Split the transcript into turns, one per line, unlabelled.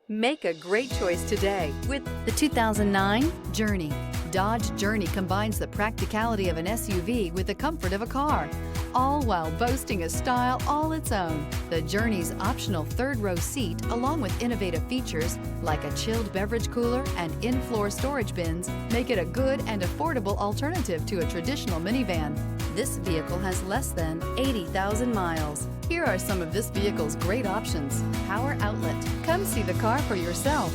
Make a great choice today with
The 2009 Journey. Dodge Journey combines the practicality of an SUV with the comfort of a car, all while boasting a style all its own. The Journey's optional third-row seat, along with innovative features like a chilled beverage cooler and in-floor storage bins, make it a good and affordable alternative to a traditional minivan. This vehicle has less than 80,000 miles. Here are some of this vehicle's great options: power outlet. Come see the car for yourself.